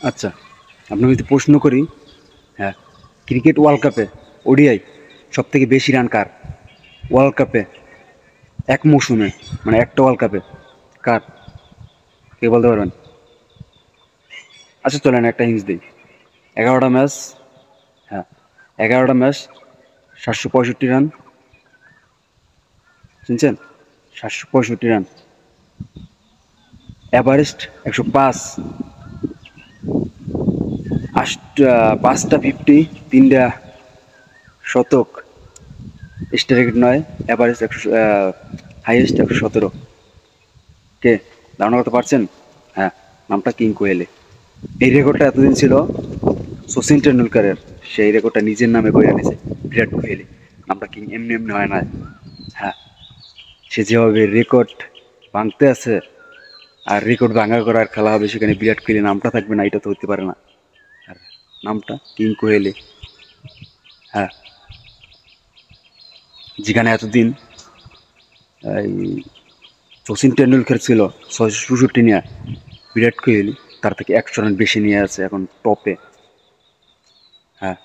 আচ্ছা, আপনাকে যদি প্রশ্ন করি, হ্যাঁ, ক্রিকেট ওয়ার্ল্ড কাপে ওডিআই সব থেকে বেশি রান কার? ওয়ার্ল্ড কাপে এক মৌসুমে, মানে একটা ওয়ার্ল্ড কাপে কার? কে বলতে পারবেন? আচ্ছা চলেন একটা হিন্স দিই। 11টা ম্যাচ, হ্যাঁ, 11টা ম্যাচ, 765 রান, শুনছেন? 765 রান, এভারেস্ট 105, 5টা 50, 3টা শতক, স্ট্রাইক 9, এভারেজ 100, হাইয়েস্ট 117। কে? ধারণা করতে পারছেন? হ্যাঁ, নামটা কিং কোহলি। এই রেকর্ডটা এতদিন ছিল সচিন টেন্ডুলকারের, সেই রেকর্ডটা নিজের নামে করে আনেছে বিরাট কোহলি। নামটা কিং এমনি এমনি হয় না। হ্যাঁ, সে যেভাবে রেকর্ড ভাঙতে আছে, আর রেকর্ড ভাঙা করার খেলা হবে, সেখানে বিরাট কোহলি নামটা থাকবে না, এটা তো হতে পারে না। আর নামটা কিং কোহলি। হ্যাঁ, যেখানে এতদিন এই সচিন টেন্ডুলকার ছিল 664 নিয়ে, বিরাট কোহলি তার থেকে 100 রান বেশি নিয়ে আছে এখন টপে। হ্যাঁ।